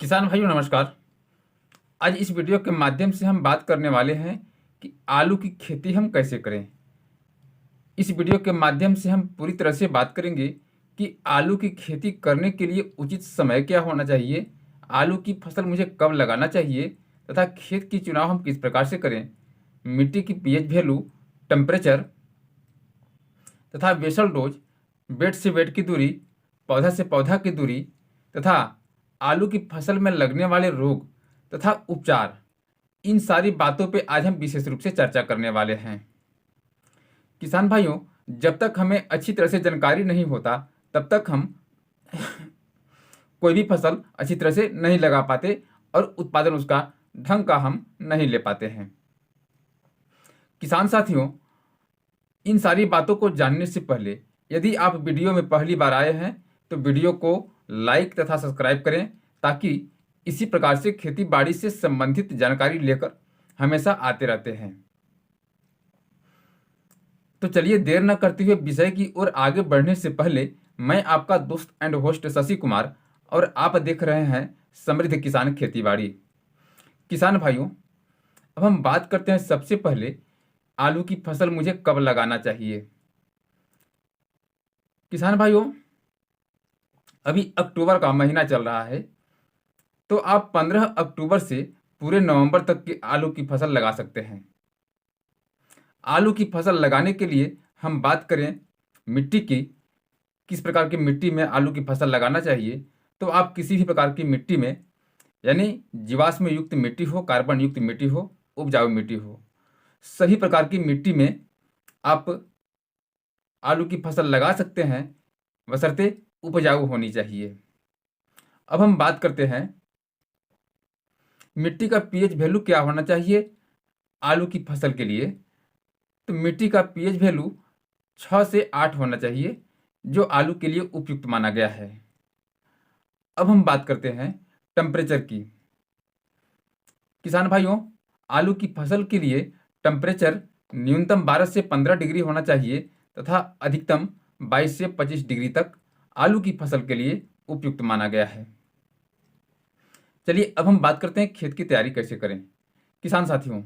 किसान भाइयों नमस्कार। आज इस वीडियो के माध्यम से हम बात करने वाले हैं कि आलू की खेती हम कैसे करें। इस वीडियो के माध्यम से हम पूरी तरह से बात करेंगे कि आलू की खेती करने के लिए उचित समय क्या होना चाहिए, आलू की फसल मुझे कब लगाना चाहिए तथा खेत की चुनाव हम किस प्रकार से करें, मिट्टी की पीएच वैल्यू, टेम्परेचर तथा बेसल डोज, बेड से बेड की दूरी, पौधा से पौधा की दूरी तथा आलू की फसल में लगने वाले रोग तथा उपचार, इन सारी बातों पे आज हम विशेष रूप से चर्चा करने वाले हैं। किसान भाइयों, जब तक हमें अच्छी तरह से जानकारी नहीं होता तब तक हम कोई भी फसल अच्छी तरह से नहीं लगा पाते और उत्पादन उसका ढंग का हम नहीं ले पाते हैं। किसान साथियों, इन सारी बातों को जानने से पहले यदि आप वीडियो में पहली बार आए हैं तो वीडियो को लाइक तथा सब्सक्राइब करें ताकि इसी प्रकार से खेती बाड़ी से संबंधित जानकारी लेकर हमेशा आते रहते हैं। तो चलिए देर न करते हुए विषय की ओर आगे बढ़ने से पहले मैं आपका दोस्त एंड होस्ट शशि कुमार और आप देख रहे हैं समृद्ध किसान खेतीबाड़ी। किसान भाइयों, अब हम बात करते हैं सबसे पहले आलू की फसल मुझे कब लगाना चाहिए। किसान भाइयों, अभी अक्टूबर का महीना चल रहा है तो आप 15 अक्टूबर से पूरे नवंबर तक की आलू की फसल लगा सकते हैं। आलू की फसल लगाने के लिए हम बात करें मिट्टी की, किस प्रकार की मिट्टी में आलू की फसल लगाना चाहिए, तो आप किसी भी प्रकार की मिट्टी में, यानी जीवाश्म युक्त मिट्टी हो, कार्बन युक्त मिट्टी हो, उपजाऊ मिट्टी हो, सभी प्रकार की मिट्टी में आप आलू की फसल लगा सकते हैं, बशर्ते उपजाऊ होनी चाहिए। अब हम बात करते हैं मिट्टी का पीएच वैल्यू क्या होना चाहिए आलू की फसल के लिए। तो मिट्टी का पीएच वैल्यू 6 से 8 होना चाहिए, जो आलू के लिए उपयुक्त माना गया है। अब हम बात करते हैं टेम्परेचर की। किसान भाइयों, आलू की फसल के लिए टेम्परेचर न्यूनतम 12 से 15 डिग्री होना चाहिए तथा अधिकतम 22 से 25 डिग्री तक आलू की फसल के लिए उपयुक्त माना गया है। चलिए अब हम बात करते हैं खेत की तैयारी कैसे करें। किसान साथियों,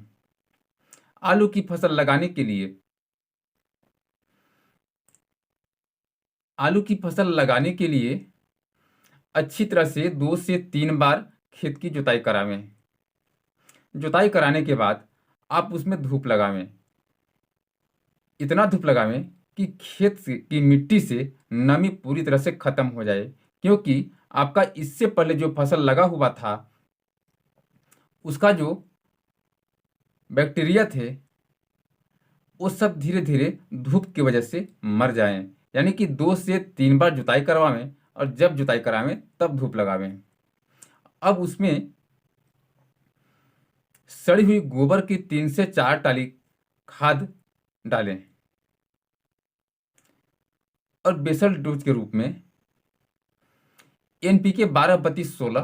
आलू की फसल लगाने के लिए अच्छी तरह से 2 से 3 बार खेत की जुताई करावें। जुताई कराने के बाद आप उसमें धूप लगावें, इतना धूप लगावें कि की मिट्टी से नमी पूरी तरह से खत्म हो जाए, क्योंकि आपका इससे पहले जो फसल लगा हुआ था उसका जो बैक्टीरिया थे वो सब धीरे धीरे धूप की वजह से मर जाएं। यानी कि 2 से 3 बार जुताई करवावें और जब जुताई करावें तब धूप लगावें। अब उसमें सड़ी हुई गोबर की 3 से 4 टाली खाद डालें और बेसल डोज के रूप में एनपीके 12-32-16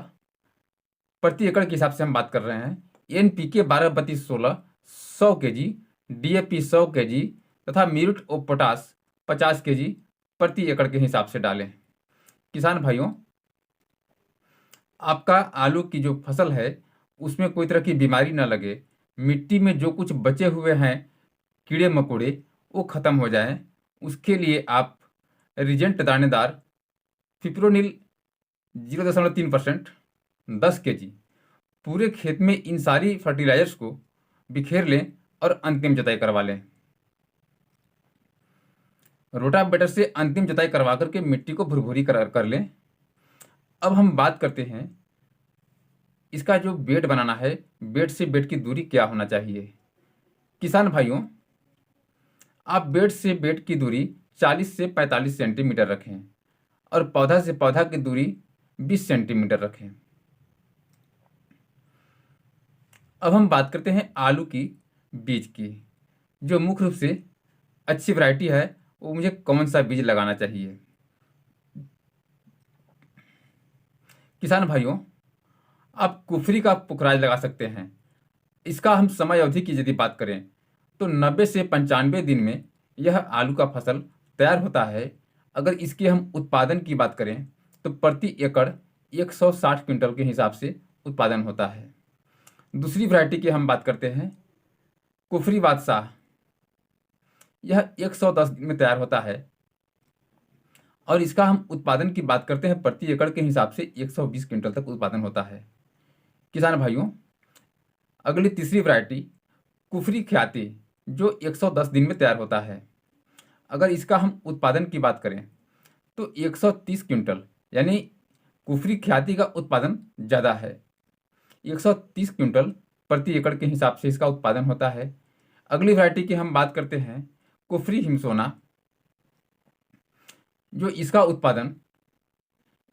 प्रति एकड़ के हिसाब से हम बात कर रहे हैं। एनपीके 12-32-16 100 केजी, डीएपी 100 केजी तथा म्यूरेट ऑफ पोटाश 50 केजी प्रति एकड़ के हिसाब से डालें। किसान भाइयों, आपका आलू की जो फसल है उसमें कोई तरह की बीमारी ना लगे, मिट्टी में जो कुछ बचे हुए हैं कीड़े मकोड़े वो खत्म हो जाएं, उसके लिए आप रिजेंट दानेदार फिप्रोनिल 0.3% 10 केजी पूरे खेत में इन सारी फर्टिलाइजर्स को बिखेर लें और अंतिम जुताई करवा लें। रोटावेटर से अंतिम जुताई करवा करके मिट्टी को भुरभुरी कर लें। अब हम बात करते हैं इसका जो बेड बनाना है, बेड से बेड की दूरी क्या होना चाहिए। किसान भाइयों, आप बेड से बेड की दूरी 40 से 45 सेंटीमीटर रखें और पौधा से पौधा की दूरी 20 सेंटीमीटर रखें। अब हम बात करते हैं आलू की बीज की, जो मुख्य रूप से अच्छी वैरायटी है वो मुझे कौन सा बीज लगाना चाहिए। किसान भाइयों, आप कुफरी का पुखराज लगा सकते हैं। इसका हम समय अवधि की यदि बात करें तो 90 से 95 दिन में यह आलू का फसल तैयार होता है। अगर इसके हम उत्पादन की बात करें तो प्रति एकड़ 160 क्विंटल के हिसाब से उत्पादन होता है। दूसरी वैरायटी की हम बात करते हैं कुफरी बादशाह। यह 110 दिन में तैयार होता है और इसका हम उत्पादन की बात करते हैं प्रति एकड़ के हिसाब से 120 क्विंटल तक उत्पादन होता है। किसान भाइयों, अगली तीसरी वैरायटी कुफरी ख्याति जो 110 दिन में तैयार होता है। अगर इसका हम उत्पादन की बात करें तो 130 क्विंटल, यानी कुफरी ख्याति का उत्पादन ज़्यादा है। 130 क्विंटल प्रति एकड़ के हिसाब से इसका उत्पादन होता है। अगली वैरायटी की हम बात करते हैं कुफरी हिमसोना, जो इसका उत्पादन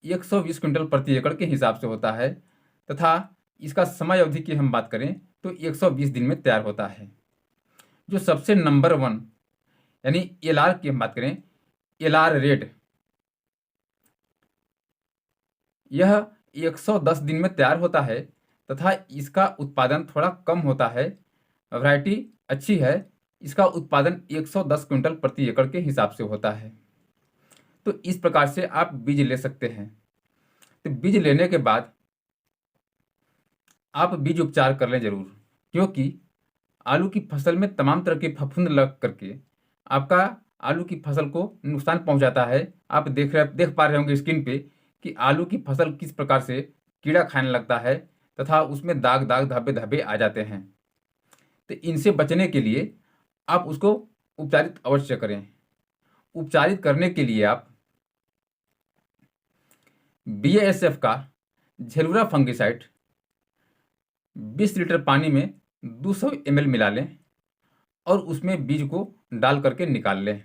120 क्विंटल प्रति एकड़ के हिसाब से होता है तथा इसका समय अवधि की हम बात करें तो 120 दिन में तैयार होता है। जो सबसे नंबर 1 यानी एलआर की हम बात करें, एलआर रेड, यह 110 दिन में तैयार होता है तथा इसका उत्पादन थोड़ा कम होता है। वैरायटी अच्छी है, इसका उत्पादन 110 क्विंटल प्रति एकड़ के हिसाब से होता है। तो इस प्रकार से आप बीज ले सकते हैं। तो बीज लेने के बाद आप बीज उपचार कर लें जरूर, क्योंकि आलू की फसल में तमाम तरह के फफूंद लग करके आपका आलू की फसल को नुकसान पहुंचाता है। आप देख पा रहे होंगे स्क्रीन पे कि आलू की फसल किस प्रकार से कीड़ा खाने लगता है तथा उसमें दाग दाग धब्बे धब्बे आ जाते हैं। तो इनसे बचने के लिए आप उसको उपचारित अवश्य करें। उपचारित करने के लिए आप BASF का झेलुरा फंगिसाइड 20 लीटर पानी में 200 ml मिला लें और उसमें बीज को डाल करके निकाल लें।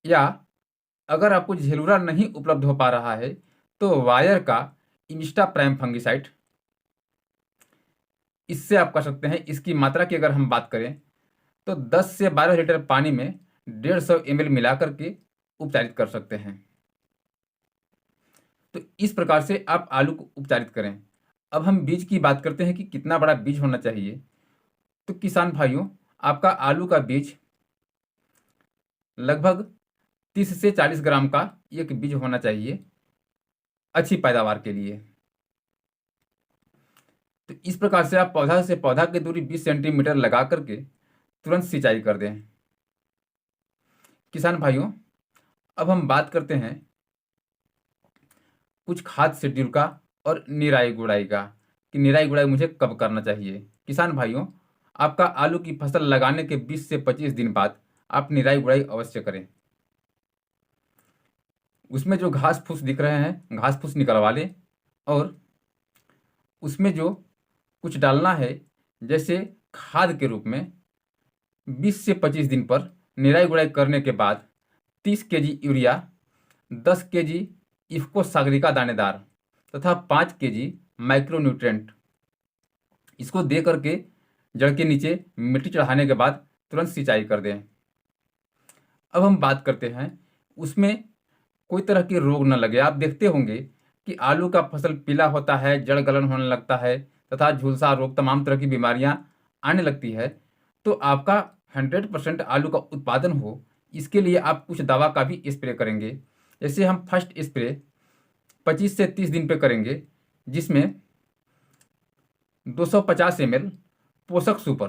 या अगर आपको झेलुरा नहीं उपलब्ध हो पा रहा है तो वायर का इमिस्टा प्राइम फंगिसाइड, इससे आप कर सकते हैं। इसकी मात्रा की अगर हम बात करें तो 10 से 12 लीटर पानी में 150 ml मिला करके उपचारित कर सकते हैं। तो इस प्रकार से आप आलू को उपचारित करें। अब हम बीज की बात करते हैं कि कितना बड़ा बीज होना चाहिए। तो किसान भाइयों, आपका आलू का बीज लगभग 30 से 40 ग्राम का एक बीज होना चाहिए अच्छी पैदावार के लिए। तो इस प्रकार से आप पौधा से पौधा की दूरी 20 सेंटीमीटर लगा करके तुरंत सिंचाई कर दें। किसान भाइयों, अब हम बात करते हैं कुछ खाद शेड्यूल का और निराई गुड़ाई का, कि निराई गुड़ाई मुझे कब करना चाहिए। किसान भाइयों, आपका आलू की फसल लगाने के 20 से 25 दिन बाद आप निराई गुड़ाई अवश्य करें। उसमें जो घास फूस दिख रहे हैं, घास फूस निकलवा लें और उसमें जो कुछ डालना है, जैसे खाद के रूप में 20 से 25 दिन पर निराई गुड़ाई करने के बाद 30 KG urea, 10 KG IFFCO Sagarika दानेदार तथा 5 केजी माइक्रोन्यूट्रेंट, इसको दे करके जड़ के नीचे मिट्टी चढ़ाने के बाद तुरंत सिंचाई कर दें। अब हम बात करते हैं उसमें कोई तरह के रोग न लगे। आप देखते होंगे कि आलू का फसल पीला होता है, जड़ गलन होने लगता है तथा झुलसा रोग, तमाम तरह की बीमारियां आने लगती है। तो आपका 100% आलू का उत्पादन हो, इसके लिए आप कुछ दवा का भी स्प्रे करेंगे। जैसे हम फर्स्ट स्प्रे 25 से 30 दिन पे करेंगे, जिसमें 250 ml पोषक सुपर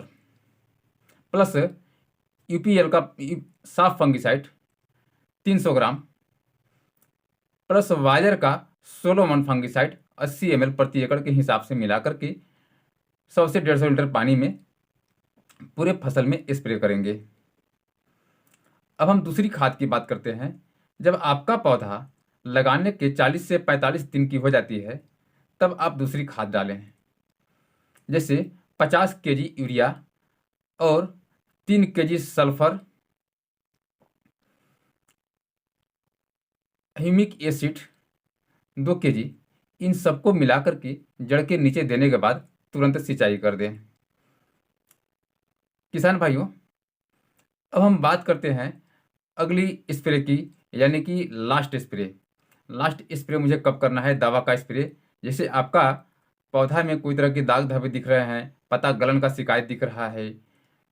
प्लस UPL का साफ फंगिसाइड 300 ग्राम प्लस वायर का सोलोमन फंगिसाइड 80 ml प्रति एकड़ के हिसाब से मिला करके 100 से 150 लीटर पानी में पूरे फसल में स्प्रे करेंगे। अब हम दूसरी खाद की बात करते हैं। जब आपका पौधा लगाने के 40 से 45 दिन की हो जाती है, तब आप दूसरी खाद डालें। जैसे 50 केजी यूरिया और 3 KG sulphur, humic acid 2 KG, इन सबको मिला करके जड़ के नीचे देने के बाद तुरंत सिंचाई कर दें। किसान भाइयों, अब हम बात करते हैं अगली स्प्रे की, यानी कि लास्ट स्प्रे। लास्ट स्प्रे मुझे कब करना है, दवा का स्प्रे। जैसे आपका पौधा में कोई तरह के दाग धब्बे दिख रहे हैं, पत्ता गलन का शिकायत दिख रहा है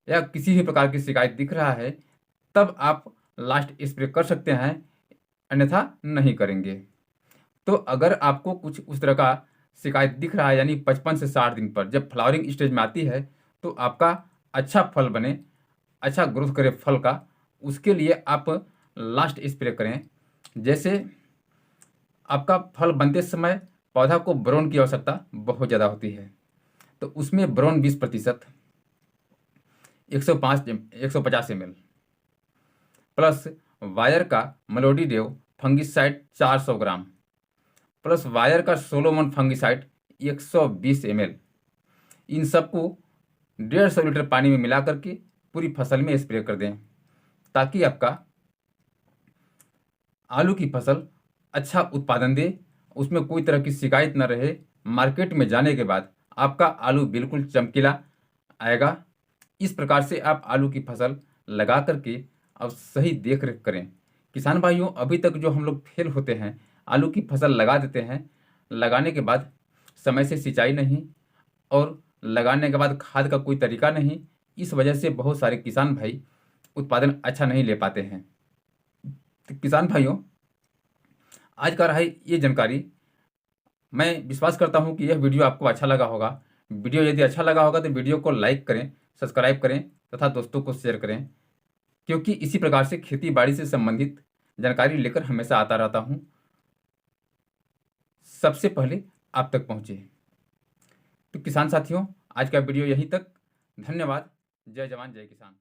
या किसी भी प्रकार की शिकायत दिख रहा है, तब आप लास्ट स्प्रे कर सकते हैं। अन्यथा नहीं करेंगे। तो अगर आपको कुछ उस तरह का शिकायत दिख रहा है, यानी 55 से 60 दिन पर जब फ्लावरिंग स्टेज में आती है, तो आपका अच्छा फल बने, अच्छा ग्रोथ करे फल का, उसके लिए आप लास्ट स्प्रे करें। जैसे आपका फल बनते समय पौधा को ब्रोन की आवश्यकता बहुत ज़्यादा होती है, तो उसमें ब्रोन 20%, 150 ml प्लस वायर का मेलोडीडेव फंगिसाइड 400 ग्राम प्लस वायर का सोलोमन फंगिसाइड 120 ml, इन सबको 150 लीटर पानी में मिला करके पूरी फसल में स्प्रे कर दें, ताकि आपका आलू की फसल अच्छा उत्पादन दे, उसमें कोई तरह की शिकायत न रहे। मार्केट में जाने के बाद आपका आलू बिल्कुल चमकीला आएगा। इस प्रकार से आप आलू की फसल लगा करके अब सही देख रेख करें। किसान भाइयों, अभी तक जो हम लोग फेल होते हैं, आलू की फसल लगा देते हैं, लगाने के बाद समय से सिंचाई नहीं और लगाने के बाद खाद का कोई तरीका नहीं, इस वजह से बहुत सारे किसान भाई उत्पादन अच्छा नहीं ले पाते हैं। तो किसान भाइयों, आज का रहा ये जानकारी। मैं विश्वास करता हूँ कि यह वीडियो आपको अच्छा लगा होगा। वीडियो यदि अच्छा लगा होगा तो वीडियो को लाइक करें, सब्सक्राइब करें तथा दोस्तों को शेयर करें, क्योंकि इसी प्रकार से खेती बाड़ी से संबंधित जानकारी लेकर हमेशा आता रहता हूँ, सबसे पहले आप तक पहुँचे। तो किसान साथियों, आज का वीडियो यहीं तक। धन्यवाद। जय जवान जय किसान।